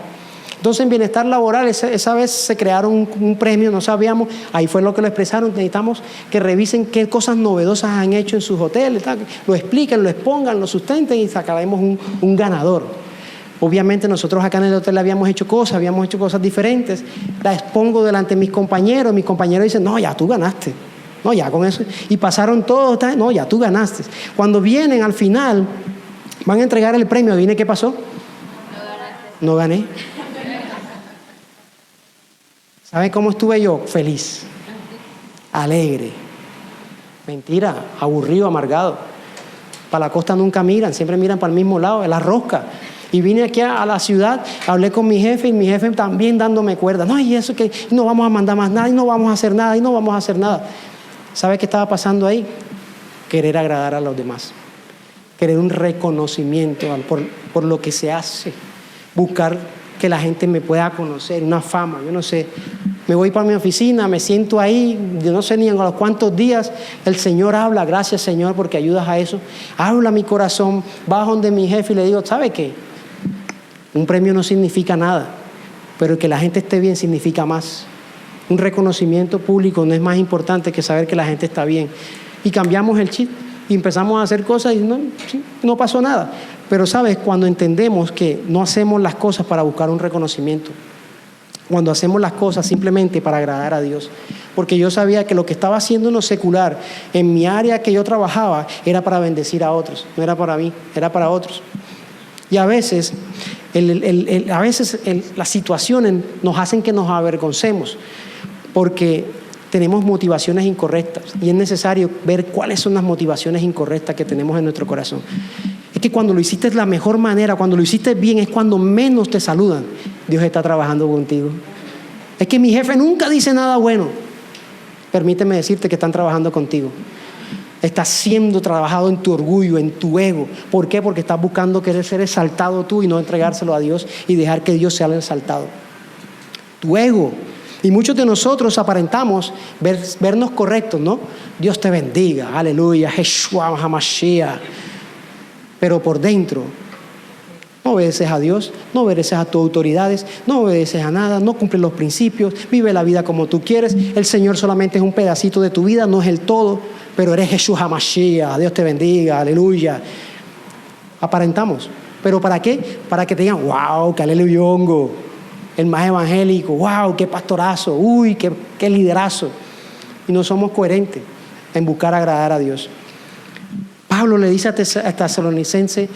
Entonces en bienestar laboral esa vez se crearon un premio, no sabíamos, ahí fue lo que lo expresaron, necesitamos que revisen qué cosas novedosas han hecho en sus hoteles, tal, lo expliquen, lo expongan, lo sustenten y sacaremos un ganador. Obviamente nosotros acá en el hotel habíamos hecho cosas diferentes, la expongo delante de mis compañeros dicen, no, ya tú ganaste, no, ya con eso, y pasaron todos, no, ya tú ganaste. Cuando vienen al final, van a entregar el premio, ¿adivine qué pasó? No gané. ¿Saben cómo estuve yo? Feliz, alegre. Mentira, aburrido, amargado. Para la costa nunca miran, siempre miran para el mismo lado, en la rosca. Y vine aquí a la ciudad, hablé con mi jefe y mi jefe también dándome cuerda. No, y eso que no vamos a mandar más nada, y no vamos a hacer nada, y no vamos a hacer nada. ¿Sabe qué estaba pasando ahí? Querer agradar a los demás. Querer un reconocimiento por lo que se hace. Buscar que la gente me pueda conocer, una fama, yo no sé. Me voy para mi oficina, me siento ahí, yo no sé ni en los cuántos días el Señor habla, gracias Señor porque ayudas a eso. Habla mi corazón, bajo donde mi jefe y le digo, ¿sabe qué? Un premio no significa nada, pero que la gente esté bien significa más. Un reconocimiento público no es más importante que saber que la gente está bien. Y cambiamos el chip y empezamos a hacer cosas y no pasó nada. Pero sabes, cuando entendemos que no hacemos las cosas para buscar un reconocimiento, cuando hacemos las cosas simplemente para agradar a Dios, porque yo sabía que lo que estaba haciendo en lo secular, en mi área que yo trabajaba, era para bendecir a otros, no era para mí, era para otros. Y a veces, las situaciones nos hacen que nos avergoncemos, porque tenemos motivaciones incorrectas y es necesario ver cuáles son las motivaciones incorrectas que tenemos en nuestro corazón. Es que cuando lo hiciste de la mejor manera, cuando lo hiciste bien, es cuando menos te saludan. Dios está trabajando contigo. Es que mi jefe nunca dice nada bueno. Permíteme decirte que están trabajando contigo. Estás siendo trabajado en tu orgullo, en tu ego. ¿Por qué? Porque estás buscando querer ser exaltado tú y no entregárselo a Dios y dejar que Dios sea el exaltado. Tu ego. Y muchos de nosotros aparentamos vernos correctos, ¿no? Dios te bendiga, aleluya, Yeshua HaMashiach. Pero por dentro no obedeces a Dios, no obedeces a tus autoridades, no obedeces a nada, no cumples los principios, vive la vida como tú quieres. El Señor solamente es un pedacito de tu vida, no es el todo, pero eres Yeshua HaMashiach, Dios te bendiga, aleluya. Aparentamos. ¿Pero para qué? Para que te digan, wow, qué aleluyongo, el más evangélico, wow, qué pastorazo, uy, qué liderazo. Y no somos coherentes en buscar agradar a Dios. Pablo le dice a Tesalonicenses,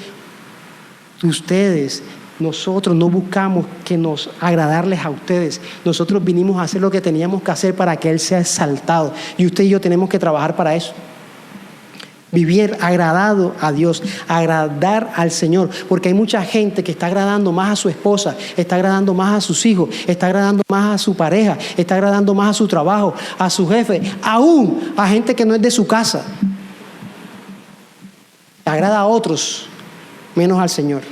nosotros no buscamos que nos agradarles a ustedes. Nosotros vinimos a hacer lo que teníamos que hacer para que Él sea exaltado. Y usted y yo tenemos que trabajar para eso. Vivir agradado a Dios, agradar al Señor. Porque hay mucha gente que está agradando más a su esposa, está agradando más a sus hijos, está agradando más a su pareja, está agradando más a su trabajo, a su jefe, aún a gente que no es de su casa. Agrada a otros, menos al Señor.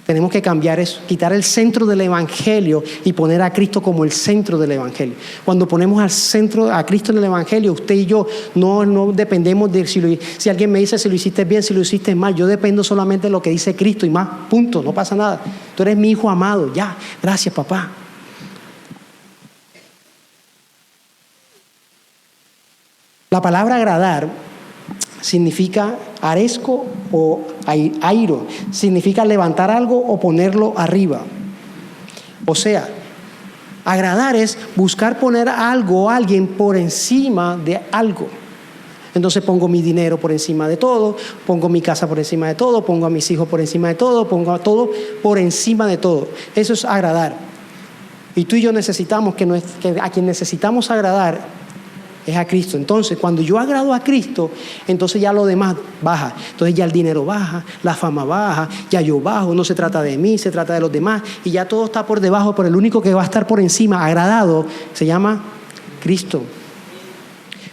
Tenemos que cambiar eso, quitar el centro del Evangelio y poner a Cristo como el centro del Evangelio. Cuando ponemos al centro a Cristo en el Evangelio, usted y yo no dependemos de si alguien me dice si lo hiciste bien, si lo hiciste mal. Yo dependo solamente de lo que dice Cristo y más, punto, no pasa nada. Tú eres mi hijo amado, ya, gracias papá. La palabra agradar significa aresco o airo, significa levantar algo o ponerlo arriba. O sea, agradar es buscar poner algo o alguien por encima de algo. Entonces pongo mi dinero por encima de todo, pongo mi casa por encima de todo, pongo a mis hijos por encima de todo, pongo a todo por encima de todo. Eso es agradar. Y tú y yo necesitamos que a quien necesitamos agradar es a Cristo. Entonces, cuando yo agrado a Cristo, entonces ya lo demás baja. Entonces ya el dinero baja, la fama baja, ya yo bajo, no se trata de mí, se trata de los demás. Y ya todo está por debajo, pero el único que va a estar por encima, agradado, se llama Cristo.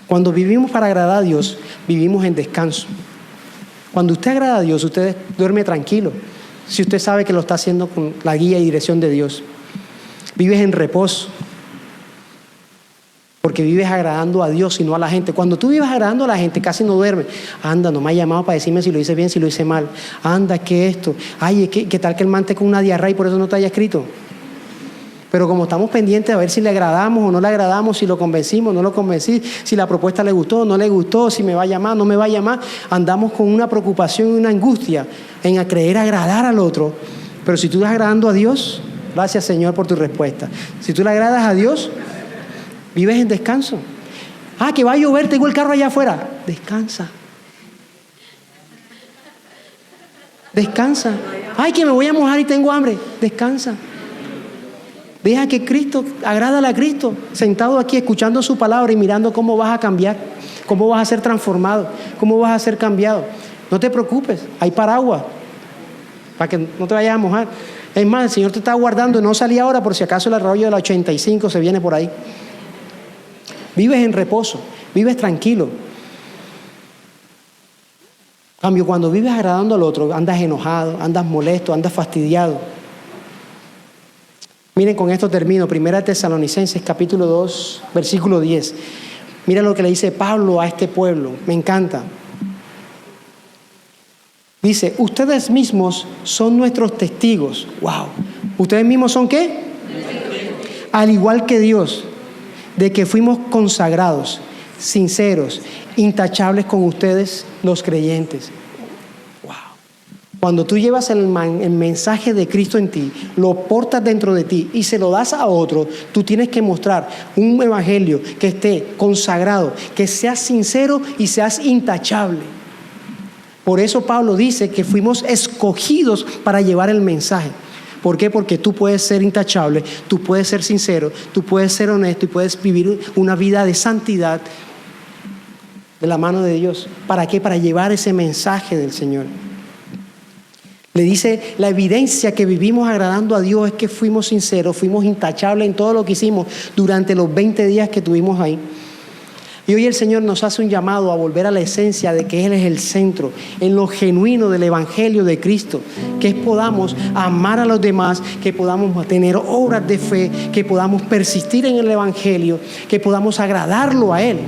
Cuando vivimos para agradar a Dios, vivimos en descanso. Cuando usted agrada a Dios, usted duerme tranquilo. Si usted sabe que lo está haciendo con la guía y dirección de Dios. Vives en reposo. Porque vives agradando a Dios y no a la gente. Cuando tú vives agradando a la gente, casi no duermes. Anda, no me ha llamado para decirme si lo hice bien, si lo hice mal. Anda, ¿qué esto? Ay, ¿qué tal que el man esté con una diarrea y por eso no te haya escrito? Pero como estamos pendientes a ver si le agradamos o no le agradamos, si lo convencimos o no lo convencí, si la propuesta le gustó o no le gustó, si me va a llamar o no me va a llamar, andamos con una preocupación y una angustia en creer agradar al otro. Pero si tú estás agradando a Dios, gracias Señor por tu respuesta. Si tú le agradas a Dios, vives en descanso. Ah, que va a llover, tengo el carro allá afuera. Descansa. Descansa. Ay, que me voy a mojar y tengo hambre. Descansa. Deja que Cristo, agrádale a Cristo, sentado aquí escuchando su palabra y mirando cómo vas a cambiar, cómo vas a ser transformado, cómo vas a ser cambiado. No te preocupes, hay paraguas para que no te vayas a mojar. Es más, el Señor te está guardando, no salí ahora por si acaso el arroyo de la 85 se viene por ahí. Vives en reposo, vives tranquilo. En cambio, cuando vives agradando al otro, andas enojado, andas molesto, andas fastidiado. Miren, con esto termino. 1 Tesalonicenses, capítulo 2, versículo 10. Mira lo que le dice Pablo a este pueblo. Me encanta. Dice, ustedes mismos son nuestros testigos. ¡Wow! ¿Ustedes mismos son qué? Al igual que Dios, de que fuimos consagrados, sinceros, intachables con ustedes, los creyentes. Cuando tú llevas el mensaje de Cristo en ti, lo portas dentro de ti y se lo das a otro, tú tienes que mostrar un evangelio que esté consagrado, que seas sincero y seas intachable. Por eso Pablo dice que fuimos escogidos para llevar el mensaje. ¿Por qué? Porque tú puedes ser intachable, tú puedes ser sincero, tú puedes ser honesto y puedes vivir una vida de santidad de la mano de Dios. ¿Para qué? Para llevar ese mensaje del Señor. Le dice, la evidencia que vivimos agradando a Dios es que fuimos sinceros, fuimos intachables en todo lo que hicimos durante los 20 días que tuvimos ahí. Y hoy el Señor nos hace un llamado a volver a la esencia de que Él es el centro, en lo genuino del Evangelio de Cristo, que podamos amar a los demás, que podamos tener obras de fe, que podamos persistir en el Evangelio, que podamos agradarlo a Él.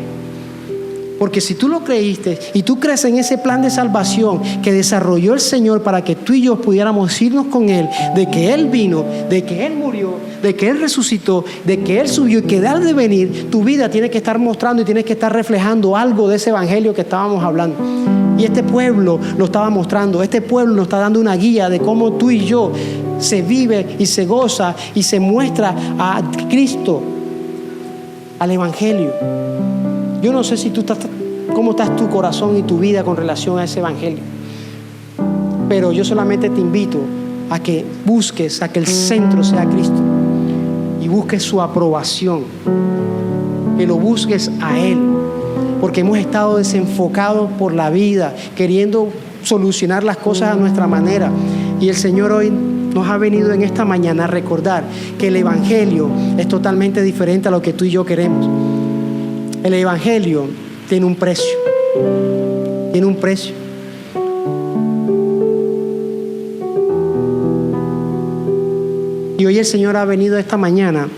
Porque si tú lo creíste y tú crees en ese plan de salvación que desarrolló el Señor para que tú y yo pudiéramos irnos con Él, de que Él vino, de que Él murió, de que Él resucitó, de que Él subió y que ha de venir, tu vida tiene que estar mostrando y tiene que estar reflejando algo de ese evangelio que estábamos hablando. Y este pueblo lo estaba mostrando, este pueblo nos está dando una guía de cómo tú y yo se vive y se goza y se muestra a Cristo, al evangelio. Yo no sé si cómo está tu corazón y tu vida con relación a ese evangelio. Pero yo solamente te invito a que busques, a que el centro sea Cristo. Y busques su aprobación. Que lo busques a Él. Porque hemos estado desenfocados por la vida, queriendo solucionar las cosas a nuestra manera. Y el Señor hoy nos ha venido en esta mañana a recordar que el evangelio es totalmente diferente a lo que tú y yo queremos. El evangelio tiene un precio. Tiene un precio. Y hoy el Señor ha venido esta mañana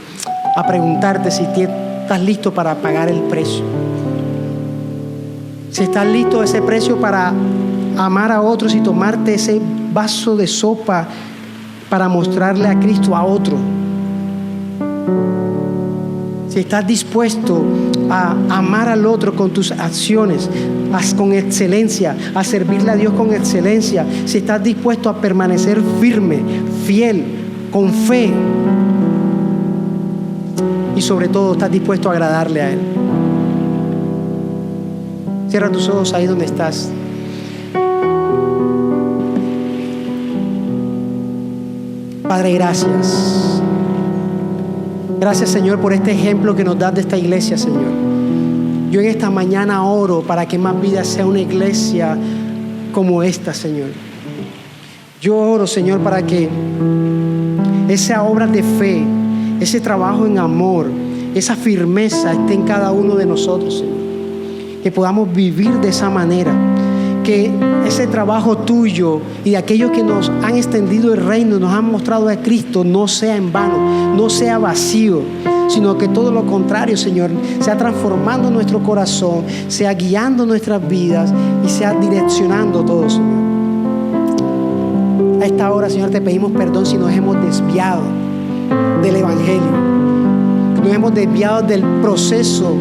a preguntarte si estás listo para pagar el precio. Si estás listo ese precio para amar a otros y tomarte ese vaso de sopa para mostrarle a Cristo a otro. Si estás dispuesto a amar al otro con tus acciones, con excelencia, a servirle a Dios con excelencia, si estás dispuesto a permanecer firme, fiel, con fe, y sobre todo estás dispuesto a agradarle a Él. Cierra tus ojos ahí donde estás. Padre, gracias. Gracias, Señor, por este ejemplo que nos das de esta iglesia, Señor. Yo en esta mañana oro para que Más Vida sea una iglesia como esta, Señor. Yo oro, Señor, para que esa obra de fe, ese trabajo en amor, esa firmeza esté en cada uno de nosotros, Señor. Que podamos vivir de esa manera. Que ese trabajo tuyo y de aquellos que nos han extendido el reino, nos han mostrado a Cristo, no sea en vano, no sea vacío, sino que todo lo contrario, Señor, sea transformando nuestro corazón, sea guiando nuestras vidas y sea direccionando todo, Señor. A esta hora, Señor, te pedimos perdón si nos hemos desviado del Evangelio, nos hemos desviado del proceso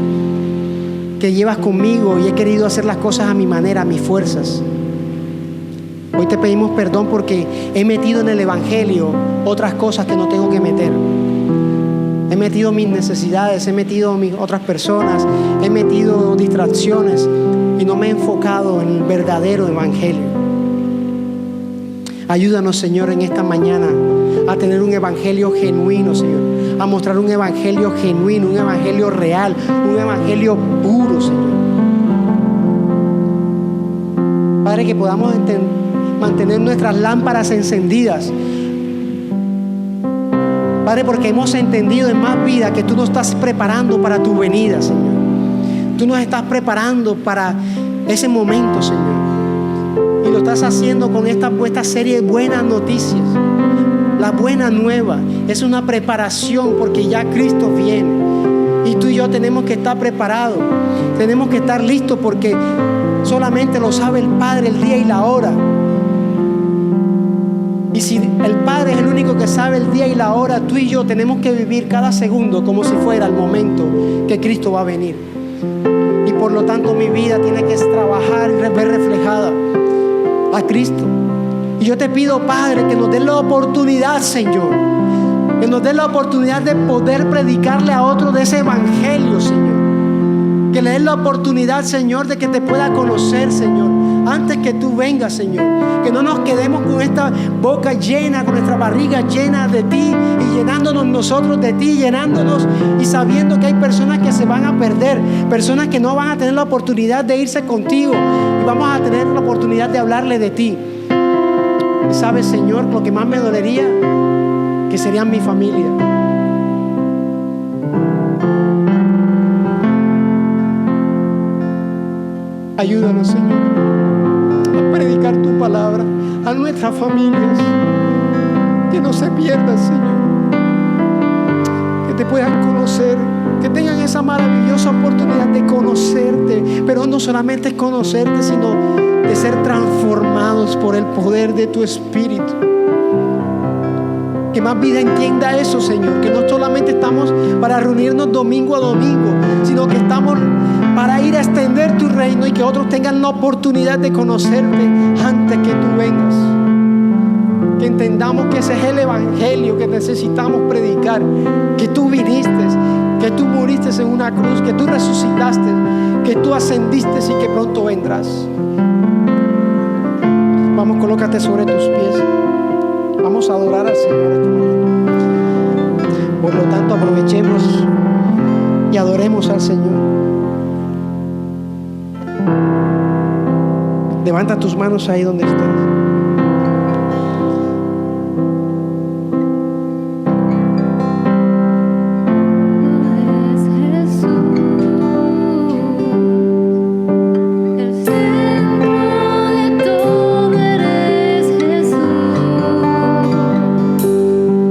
que llevas conmigo y he querido hacer las cosas a mi manera, a mis fuerzas. Hoy te pedimos perdón porque he metido en el Evangelio otras cosas que no tengo que meter. He metido mis necesidades, he metido mis otras personas, he metido distracciones y no me he enfocado en el verdadero Evangelio. Ayúdanos, Señor, en esta mañana a tener un Evangelio genuino, Señor, a mostrar un Evangelio genuino, un Evangelio real, un Evangelio puro, Señor. Padre, que podamos mantener nuestras lámparas encendidas. Padre, porque hemos entendido en Más Vida que tú nos estás preparando para tu venida, Señor. Tú nos estás preparando para ese momento, Señor. Y lo estás haciendo con esta serie de buenas noticias. La buena nueva es una preparación porque ya Cristo viene. Y tú y yo tenemos que estar preparados. Tenemos que estar listos porque solamente lo sabe el Padre el día y la hora. Y si el Padre es el único que sabe el día y la hora, tú y yo tenemos que vivir cada segundo como si fuera el momento que Cristo va a venir. Y por lo tanto mi vida tiene que trabajar y ver reflejada a Cristo. Y yo te pido, Padre, que nos des la oportunidad, Señor, que nos des la oportunidad de poder predicarle a otro de ese Evangelio, Señor. Que le des la oportunidad, Señor, de que te pueda conocer, Señor, antes que tú vengas, Señor. Que no nos quedemos con esta boca llena, con nuestra barriga llena de ti y llenándonos nosotros de ti, llenándonos y sabiendo que hay personas que se van a perder, personas que no van a tener la oportunidad de irse contigo y vamos a tener la oportunidad de hablarle de ti. Y sabes, Señor, lo que más me dolería, que serían mi familia. Ayúdanos, Señor, a predicar tu palabra a nuestras familias, que no se pierdan, Señor, que te puedan conocer, que tengan esa maravillosa oportunidad de conocerte, pero no solamente es conocerte, sino de ser transformados por el poder de tu Espíritu. Que Más Vida entienda eso, Señor, que no solamente estamos para reunirnos domingo a domingo, sino que estamos para ir a extender tu reino y que otros tengan la oportunidad de conocerte antes que tú vengas. Que entendamos que ese es el Evangelio que necesitamos predicar, que tú viniste, que tú muriste en una cruz, que tú resucitaste, que tú ascendiste y que pronto vendrás. Vamos, colócate sobre tus pies. Vamos a adorar al Señor esta mañana. Por lo tanto, aprovechemos y adoremos al Señor. Levanta tus manos ahí donde estás.